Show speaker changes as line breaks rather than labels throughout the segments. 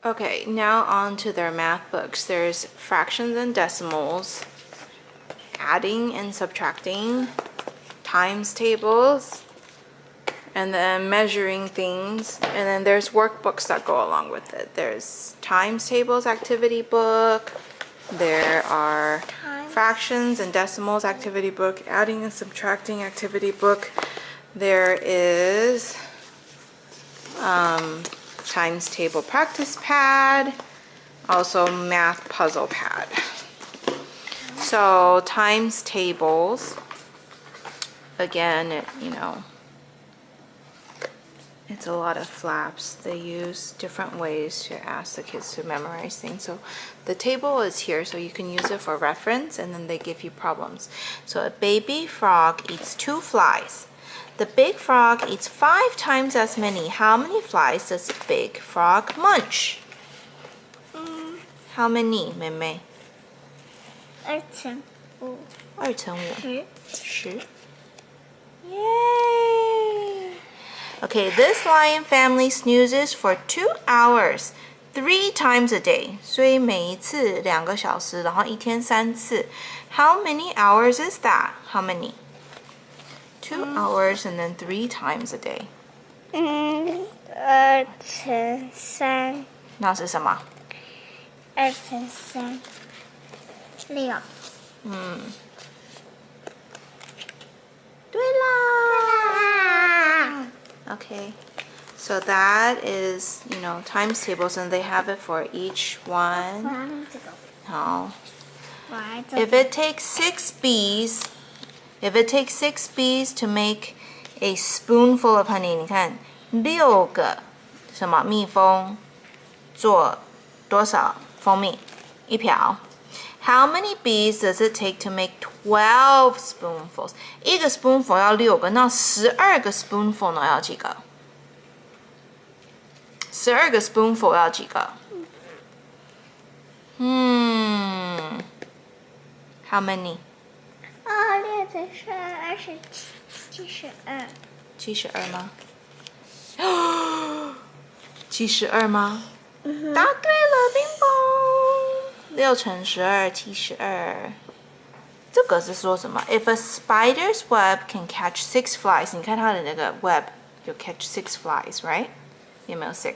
Okay, now on to their math books. There's fractions and decimals, adding and subtracting, times tables, and then measuring things. And then there's workbooks that go along with it. There's times tables activity book. There are fractions and decimals activity book, adding and subtracting activity book. There is times table practice pad, also math puzzle pad. So times tables, again, it's a lot of flaps. They use different ways to ask the kids to memorize things. So the table is here so you can use it for reference, and then they give you problems. So a baby frog eats 2 flies. The big frog eats 5 times as many. How many flies does the big frog munch? How many, 妹妹？2乘5。2乘5。10。Yay! Okay, this lion family snoozes for 2 hours, 3 times a day. 所以每一次2个小时，然后一天3次。How many hours is that? How many? 2 hours and then 3 times a day.
2乘3。
那是什么
？2乘3。6。
对啦。Okay, so that is, times tables, and they have it for each one. No. If it takes 6 bees to make a spoonful of honey, 你看6个什么蜜蜂做多少蜂蜜？一瓢。How many bees does it take to make 12 spoonfuls? 一个 spoonful 要6个，那12个 spoonful 呢要几个？12个 spoonful 要几个？How many?
6乘12 72。
72吗？72吗？答对了，冰雹。6乘12 72。这个是说什么 ？If a spider's web can catch 6 flies， 你看它的那个 web 有 catch 6 flies, right？ 有没有 6？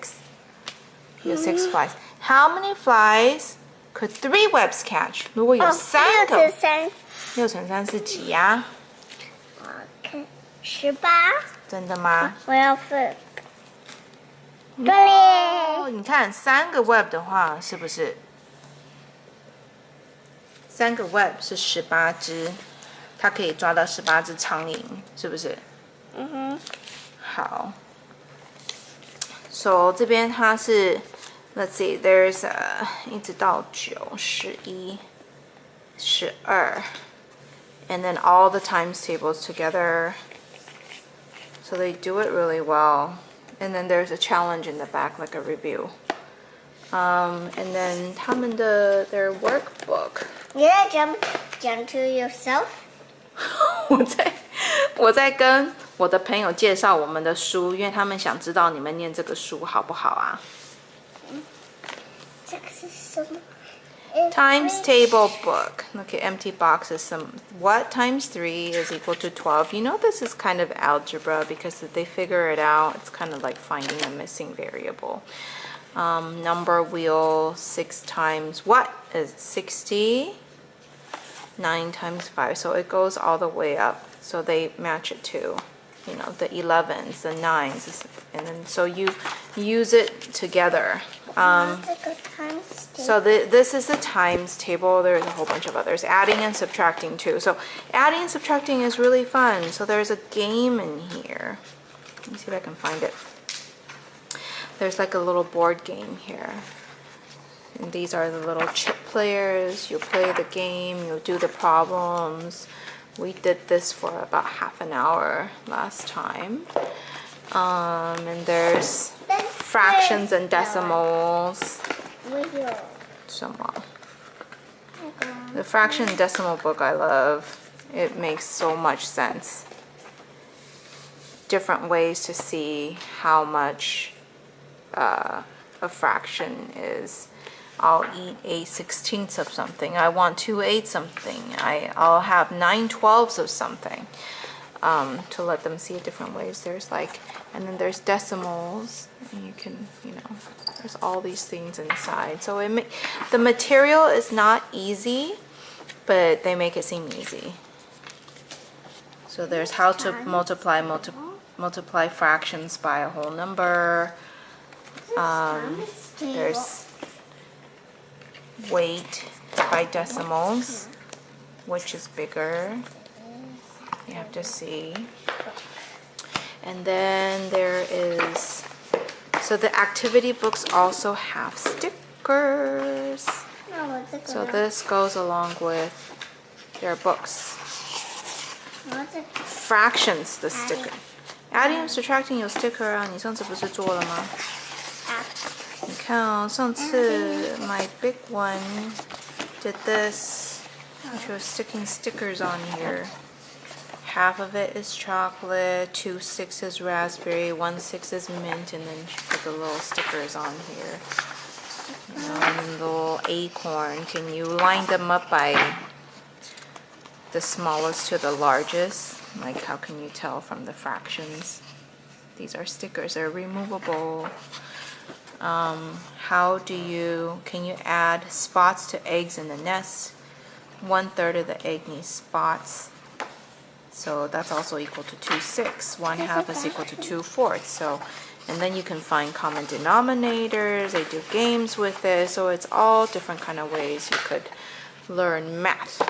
有6 flies. How many flies could 3 webs catch？ 如果有3个，6乘3是几呀
？18。
真的吗？
我要分。
对，你看3个 web 的话，是不是？3个 web 是18只，它可以抓到18只苍蝇，是不是？好。So 这边它是 ，Let's see, there's 一直到9、11、12 and then all the times tables together. So they do it really well. And then there's a challenge in the back, like a review. And then 他们的 their workbook.
You jump to yourself?
我在跟我的朋友介绍我们的书，因为他们想知道你们念这个书好不好啊？
这个是什么？
Times table book. Look at empty boxes. What times 3 is equal to 12? You know this is kind of algebra because if they figure it out, it's kind of like finding a missing variable. Number wheel 6 times what is 60? 9 times 5. So it goes all the way up. So they match it to, the 11s, the 9s, and then so you use it together. So this is the times table. There's a whole bunch of others. Adding and subtracting too. So adding and subtracting is really fun. So there's a game in here. Let me see if I can find it. There's like a little board game here. And these are the little chip players. You play the game, you do the problems. We did this for about half an hour last time. And there's fractions and decimals. The fraction and decimal book I love. It makes so much sense. Different ways to see how much a fraction is I'll eat 8/16 of something. I want 2/8 something. I'll have 9/12 of something. To let them see it different ways. There's like, and then there's decimals, and you can, there's all these things inside. So the material is not easy, but they make it seem easy. So there's how to multiply fractions by a whole number. There's weight by decimals, which is bigger. You have to see. And then there is, so the activity books also have stickers. So this goes along with their books. Fractions 的 sticker. Adding and subtracting 有 sticker 啊，你上次不是做了吗？你看哦，上次 my big one did this. Which was sticking stickers on here. Half of it is chocolate, 2/6 is raspberry, 1/6 is mint, and then she put the little stickers on here. And little acorn. Can you line them up by the smallest to the largest? Like, how can you tell from the fractions? These are stickers, they're removable. Can you add spots to eggs in the nest? 1/3 of the egg needs spots. So that's also equal to 2/6. 1/2 is equal to 2/4. So, and then you can find common denominators. They do games with it. So it's all different kind of ways you could learn math.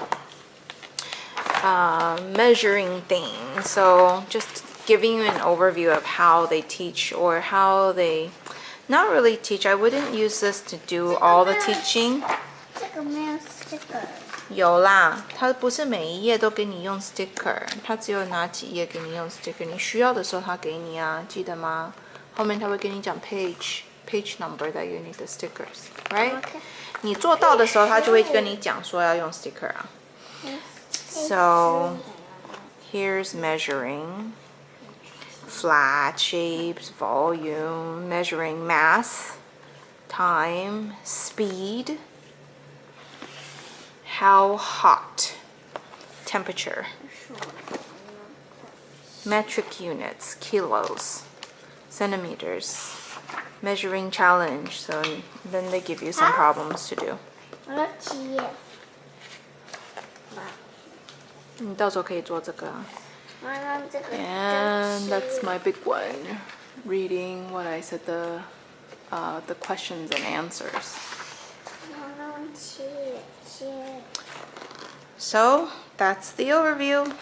Measuring things. So just giving you an overview of how they teach, or how they not really teach. I wouldn't use this to do all the teaching.
这个没有 sticker。
有啦，它不是每一页都给你用 sticker， 它只有哪几页给你用 sticker， 你需要的时候它给你啊，记得吗？后面它会跟你讲 page number that you need the stickers, right?
Okay.
你做到的时候，它就会跟你讲说要用 sticker 啊。So here's measuring, flat shapes, volume, measuring mass, time, speed. How hot, temperature, metric units, kilos, centimeters, measuring challenge. So then they give you some problems to do.
我要7页。
你到时候可以做这个啊。
我要这个。
And that's my big one. Reading what I said, the questions and answers.
我要7页。
So that's the overview.